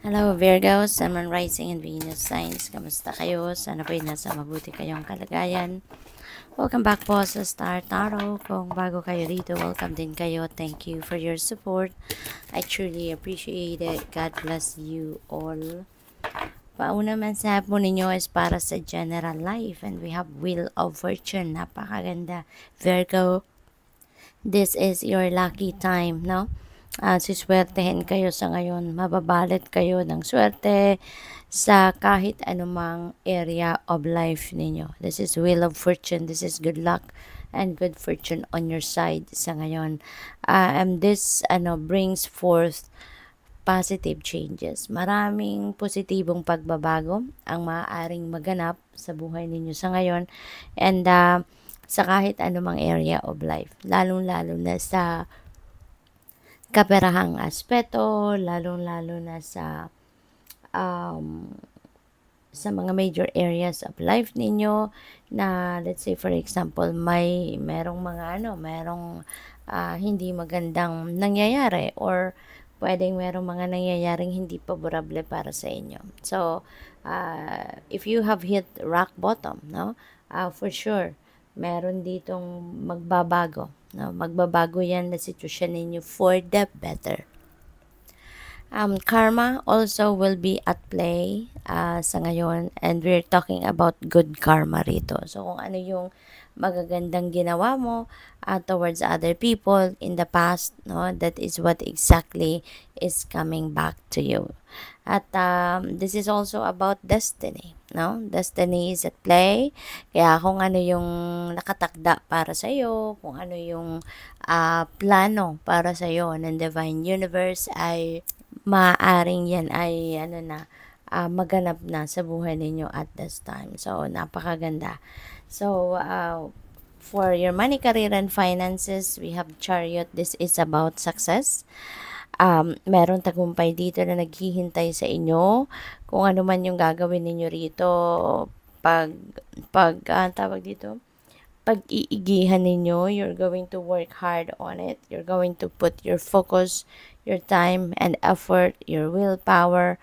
Hello Virgo, Sun, Moon, Rising, and Venus signs. Kamusta kayo? Sana po'y nasa mabuti kayong kalagayan. Welcome back po sa Star Tarot. Kung bago kayo dito, welcome din kayo. Thank you for your support. I truly appreciate it. God bless you all. Pauna mensahe po ninyo is para sa general life, and we have Wheel of Fortune. Napakaganda. Virgo, this is your lucky time, no? Siswertehin kayo sa ngayon. Mababalot kayo ng swerte sa kahit anumang area of life ninyo. This is Wheel of Fortune. This is good luck and good fortune on your side sa ngayon. And this brings forth positive changes. Maraming positibong pagbabago ang maaaring maganap sa buhay ninyo sa ngayon. And sa kahit anumang area of life. Lalong-lalo na sa kaperahang aspeto, lalong-lalo na sa mga major areas of life ninyo na let's say for example merong hindi magandang nangyayari or pwedeng merong mga nangyayaring hindi favorable para sa inyo. So if you have hit rock bottom, no, for sure meron ditong magbabago. No? Magbabago yan na sitwasyon ninyo for the better. Karma also will be at play sa ngayon, and we're talking about good karma rito. So kung ano yung magagandang ginawa mo towards other people in the past, no, that is what exactly is coming back to you. At this is also about destiny, no? Destiny is at play. Kaya kung ano yung nakatakda para sa iyo, kung ano yung plano para sa iyo ng Divine Universe ay maaaring yan ay maganap na sa buhay ninyo at this time. So napakaganda. So for your money, career, and finances, we have Chariot. This is about success. Meron tagumpay dito na naghihintay sa inyo. Kung ano man yung gagawin ninyo rito, tawag dito, pag-iigihan ninyo, you're going to work hard on it. You're going to put your focus, your time and effort, your willpower,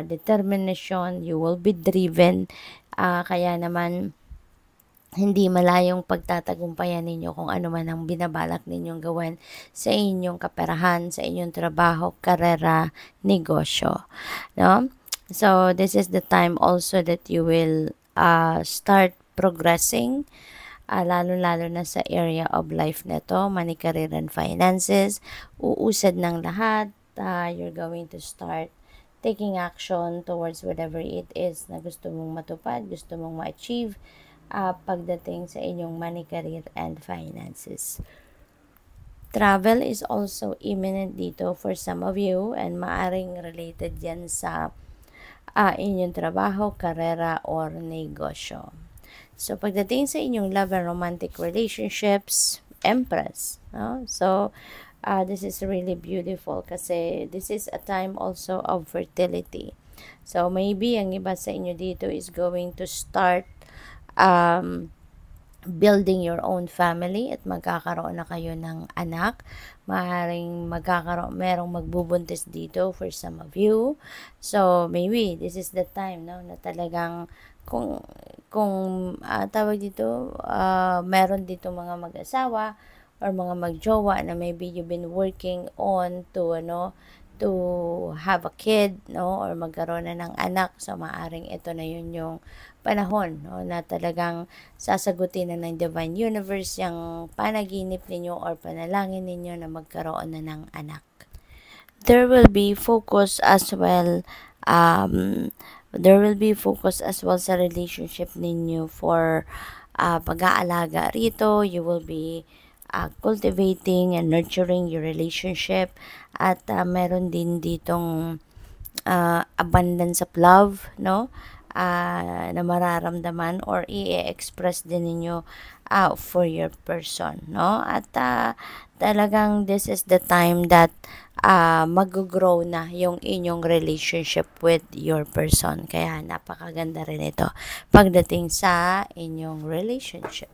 determination. You will be driven. Kaya naman, hindi malayong pagtatagumpayan ninyo kung ano man ang binabalak ninyong gawin sa inyong kaperahan, sa inyong trabaho, karera, negosyo. No? So, this is the time also that you will start progressing, lalo-lalo na sa area of life na to, money, career, and finances. Uusad ng lahat. You're going to start taking action towards whatever it is na gusto mong matupad, gusto mong ma-achieve, pagdating sa inyong money, career, and finances. Travel is also imminent dito for some of you, and maaring related yan sa inyong trabaho, karera, or negosyo. So, pagdating sa inyong love and romantic relationships, Empress. No? So, this is really beautiful kasi this is a time also of fertility. So, maybe ang iba sa inyo dito is going to start building your own family at magkakaroon na kayo ng anak. Maaaring merong magbubuntis dito for some of you. So, maybe this is the time, no, na talagang kung tawag dito, meron dito mga mag-asawa or mga magjowa na maybe you've been working on to have a kid, no, or magkaroon na ng anak. So maaring ito na yun yung panahon, no, na talagang sasagutin na ng Divine Universe yung panaginip ninyo or panalangin ninyo na magkaroon na ng anak. There will be focus as well sa relationship ninyo for pag-aalaga rito. You will be cultivating and nurturing your relationship at meron din ditong abundance of love, no, na mararamdaman or i-express din ninyo for your person, no, at talagang this is the time that mag-grow na yung inyong relationship with your person. Kaya napakaganda rin ito pagdating sa inyong relationship.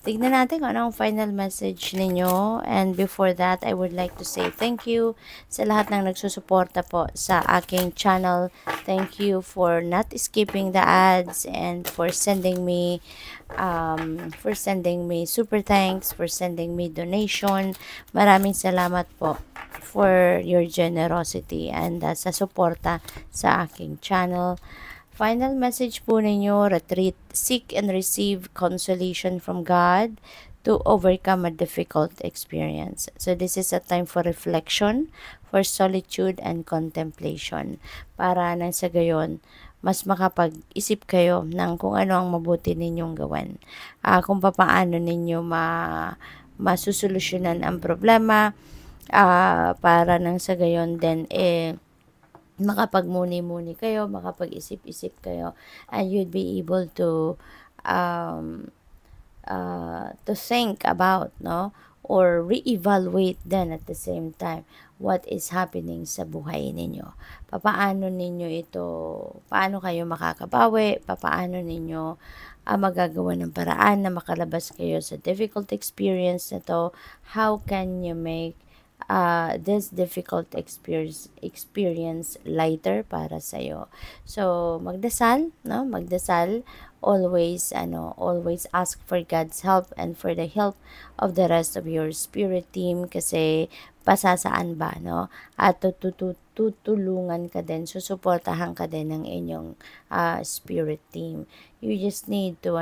Tignan natin kung anong final message ninyo. And before that, I would like to say thank you sa lahat ng nagsusuporta po sa aking channel. Thank you for not skipping the ads and for sending me super thanks, for sending me donation. Maraming salamat po for your generosity and sa suporta sa aking channel. Final message po ninyo, retreat, seek and receive consolation from God to overcome a difficult experience. So this is a time for reflection, for solitude and contemplation. Para nang sa gayon, mas makapag-isip kayo ng kung ano ang mabuti ninyong gawin. Kung paano ninyo masusolusyonan ang problema, para nang sa gayon din, makapagmuni-muni kayo, makapag-isip-isip kayo, and you'd be able to think about, no, or re-evaluate then at the same time what is happening sa buhay ninyo. Paano ninyo ito, paano kayo makakabawi, paano ninyo magagawa ng paraan na makalabas kayo sa difficult experience na to. How can you make this difficult experience lighter para sa iyo? So magdasal, no? Magdasal, always always ask for God's help and for the help of the rest of your spirit team, kasi pasasaan ba, no? At tutulungan ka din, susuportahan ka din ng inyong spirit team. You just need to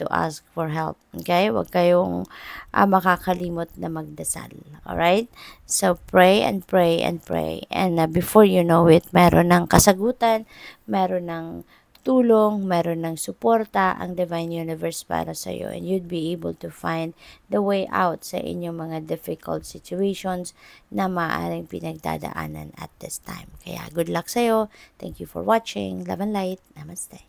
ask for help. Okay? Huwag kayong makakalimot na magdasal. Alright? So pray and pray and pray, and before you know it, meron ng kasagutan, meron ng tulong, meron ng suporta ang Divine Universe para sa iyo, and you'd be able to find the way out sa inyong mga difficult situations na maaaring pinagdadaanan at this time. Kaya good luck sa iyo. Thank you for watching. Love and light. Namaste.